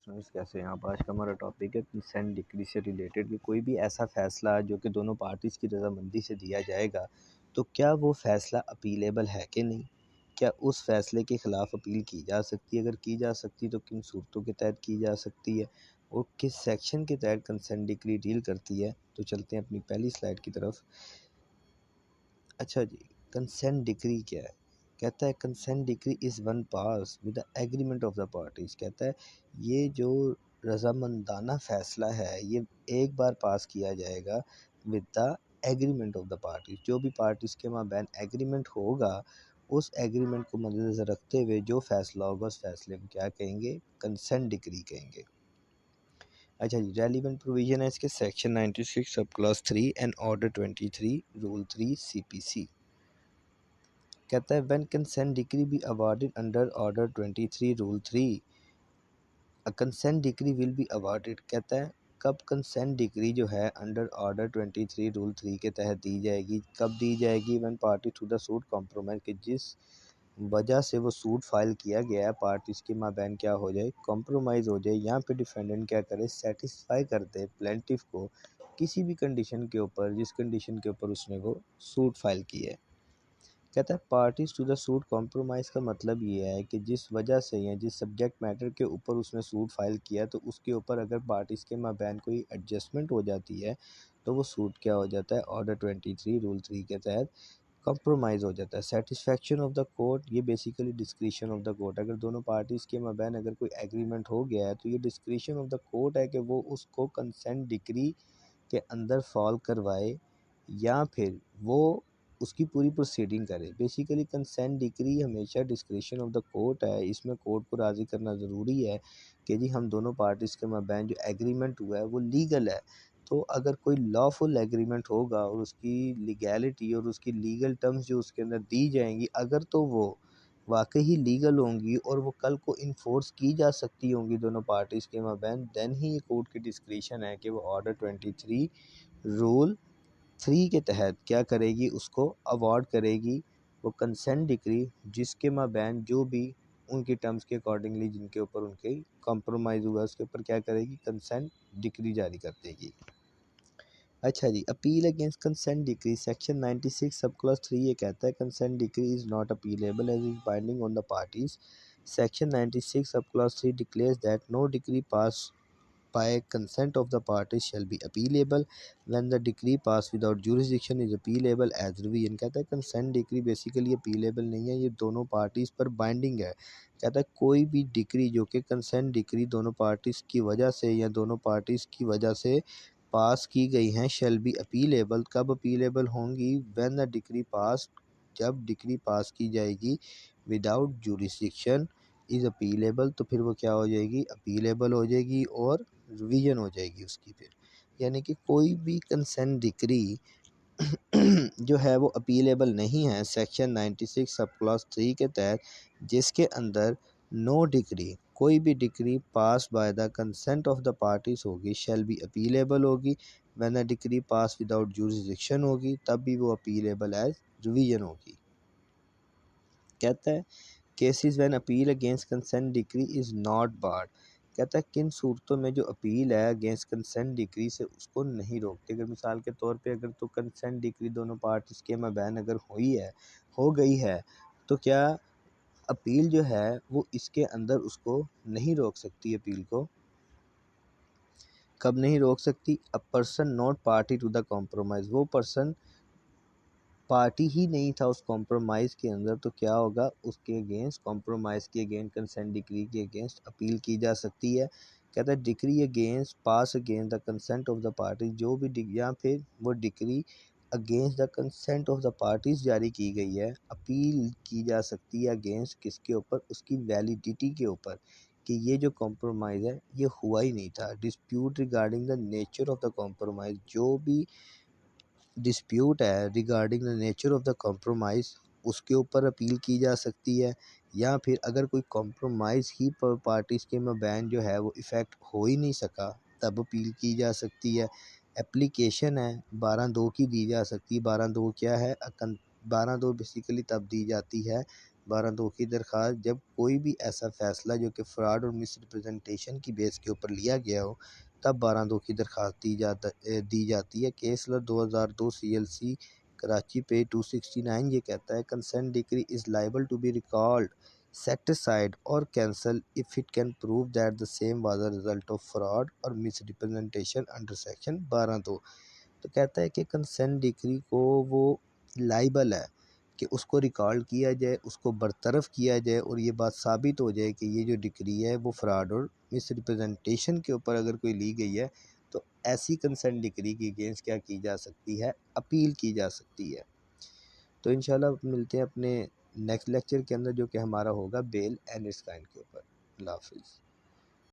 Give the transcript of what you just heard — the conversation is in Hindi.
लिसनर्स कैसे हैं आप। आज का हमारा टॉपिक है कंसेंट डिक्री से रिलेटेड कि कोई भी ऐसा फ़ैसला जो कि दोनों पार्टीज़ की रज़ामंदी से दिया जाएगा तो क्या वो फ़ैसला अपीलेबल है कि नहीं, क्या उस फ़ैसले के ख़िलाफ़ अपील की जा सकती है, अगर की जा सकती है तो किन सूरतों के तहत की जा सकती है और किस सेक्शन के तहत कंसेंट डिक्री डील करती है। तो चलते हैं अपनी पहली स्लाइड की तरफ। अच्छा जी, कंसेंट डिक्री क्या है? कहता है consent decree is one pass with the agreement of the parties. कहता है ये जो रज़ामंदाना फ़ैसला है ये एक बार पास किया जाएगा with the agreement of the parties. जो भी पार्टीज़ के माबैन एग्रीमेंट होगा उस एग्रीमेंट को मद्देनज़र रखते हुए जो फ़ैसला होगा उस फ़ैसले को क्या कहेंगे, कंसेंट डिक्री कहेंगे। अच्छा जी, रेलिवेंट प्रोविज़न है इसके section 96 sub clause 3 and order 23 rule 3 CPC। कहता है when consent decree be awarded under order 23 rule 3 a consent decree will be awarded. कहता है कब कंसेंट डिक्री जो है अंडर ऑर्डर 23 रूल 3 के तहत दी जाएगी, कब दी जाएगी, when party to the suit compromise कि जिस वजह से वो सूट फाइल किया गया है पार्टीज़ के माबैन क्या हो जाए, कॉम्प्रोमाइज़ हो जाए, यहाँ पे डिफेंडेंट क्या करे, सेटिस्फाई कर दे प्लेंटिफ को किसी भी कंडीशन के ऊपर जिस कंडीशन के ऊपर उसने वो सूट फाइल की है। कहता है parties to the suit compromise का मतलब ये है कि जिस वजह से या जिस सब्जेक्ट मैटर के ऊपर उसने सूट फाइल किया तो उसके ऊपर अगर पार्टीज़ के माबैन कोई एडजस्टमेंट हो जाती है तो वो सूट क्या हो जाता है, ऑर्डर 23 रूल 3 के तहत कॉम्प्रोमाइज़ हो जाता है। सेटिस्फैक्शन ऑफ द कोर्ट, ये basically discretion of the court. अगर दोनों पार्टीज़ के माबैन अगर कोई एग्रीमेंट हो गया है तो ये डिस्क्रिशन ऑफ द कोर्ट है कि वो उसको कंसेंट डिक्री के अंदर फॉल करवाए या फिर वो उसकी पूरी प्रोसीडिंग करे। बेसिकली कंसेंट डिक्री हमेशा डिस्क्रिशन ऑफ द कोर्ट है। इसमें कोर्ट को राज़ी करना ज़रूरी है कि जी हम दोनों पार्टीज़ के माबैन जो एग्रीमेंट हुआ है वो लीगल है। तो अगर कोई लॉफुल एग्रीमेंट होगा और उसकी लीगैलिटी और उसकी लीगल टर्म्स जो उसके अंदर दी जाएंगी अगर तो वो वाकई ही लीगल होंगी और वो कल को इन्फोर्स की जा सकती होंगी दोनों पार्टीज़ के माबैन, देन ही ये कोर्ट की डिस्क्रिशन है कि वो ऑर्डर 23 रूल 3 के तहत क्या करेगी, उसको अवार्ड करेगी वो कंसेंट डिक्री जिसके माबैन जो भी उनकी टर्म्स के अकॉर्डिंगली जिनके ऊपर उनके कॉम्प्रोमाइज़ हुआ उसके ऊपर क्या करेगी, कंसेंट डिक्री जारी कर देगी। अच्छा जी, appeal against consent decree section 96 sub clause 3 ये कहता है consent decree is not appealable as is binding on the parties. Section 96 sub clause 3 declares that no decree pass by consent of the parties shall be appealable when the decree passed without jurisdiction is appealable as revision। कहता है कंसेंट डिक्री बेसिकली अपीलेबल नहीं है, ये दोनों पार्टीज़ पर बाइंडिंग है। कहता है कोई भी डिक्री जो कि कंसेंट डिक्री दोनों पार्टीज़ की वजह से या दोनों पार्टीज़ की वजह से पास की गई हैं शैल बी अपीलेबल, कब अपीलेबल होंगी, व्हेन द डिक्री पास, जब डिक्री पास की जाएगी विदाउट जुरिस्डिक्शन इज़ अपीलेबल तो फिर वो क्या हो जाएगी, अपीलेबल हो जाएगी और रिवीजन हो जाएगी उसकी फिर। यानी कि कोई भी कंसेंट डिक्री जो है वो अपीलेबल नहीं है सेक्शन 96 सब क्लॉज 3 के तहत जिसके अंदर नो डिक्री, कोई भी decree pass by the consent of the parties होगी शैल बी अपीलेबल होगी, when the decree pass without jurisdiction होगी तब भी वो अपीलेबल एज रिवीजन होगी। कहता है cases when appeal against consent decree is not barred. कहता है किन सूरतों में जो अपील है अगेंस्ट कंसेंट डिक्री से उसको नहीं रोकते। अगर मिसाल के तौर पे अगर तो कंसेंट डिक्री दोनों पार्टीज़ के माबैन अगर हुई है, हो गई है, तो क्या अपील जो है वो इसके अंदर उसको नहीं रोक सकती। अपील को कब नहीं रोक सकती, a person not party to the compromise, वो पर्सन पार्टी ही नहीं था उस कॉम्प्रोमाइज़ के अंदर तो क्या होगा, उसके अगेंस्ट कॉम्प्रोमाइज़ के अगेंस्ट कंसेंट डिक्री के अगेंस्ट अपील की जा सकती है। कहता है decree against pass against the consent of the party, जो भी या फिर वो decree against the consent of the parties जारी की गई है अपील की जा सकती है अगेंस्ट किसके ऊपर, उसकी वैलिडिटी के ऊपर कि ये जो कॉम्प्रोमाइज़ है ये हुआ ही नहीं था। Dispute regarding the nature of the compromise, जो भी डिस्प्यूट है regarding the nature of the compromise उसके ऊपर अपील की जा सकती है। या फिर अगर कोई कॉम्प्रोमाइज़ ही पार्टीज़ के माबैन जो है वो इफ़ेक्ट हो ही नहीं सका तब अपील की जा सकती है। एप्लीकेशन है 12(2) की दी जा सकती है। 12(2) क्या है, 12(2) बेसिकली तब दी जाती है 12(2) की दरख्वास्त, जब कोई भी ऐसा फ़ैसला जो कि फ़्रॉड और मिसरिप्रेजेंटेशन की बेस के ऊपर लिया गया हो, तब 12(2) की दरख्वास्त दी जाती है। Case number 2002 CLC Karachi page 269 ये कहता है consent decree is liable to be recalled, set aside or cancel if it can prove that the same was a result of fraud or misrepresentation under section 12(2)। तो कहता है कि कंसेंट डिक्री को वो लाइबल है कि उसको रिकॉल किया जाए, उसको बरतरफ किया जाए और ये बात साबित हो जाए कि ये जो डिक्री है वो फ्रॉड और मिसरिप्रेजेंटेशन के ऊपर अगर कोई ली गई है, तो ऐसी कंसेंट डिक्री के अगेंस्ट क्या की जा सकती है, अपील की जा सकती है। तो इंशाल्लाह मिलते हैं अपने नेक्स्ट लेक्चर के अंदर, जो कि हमारा होगा बेल एंड इट्स काइंड के ऊपर। अल्लाह हाफिज़।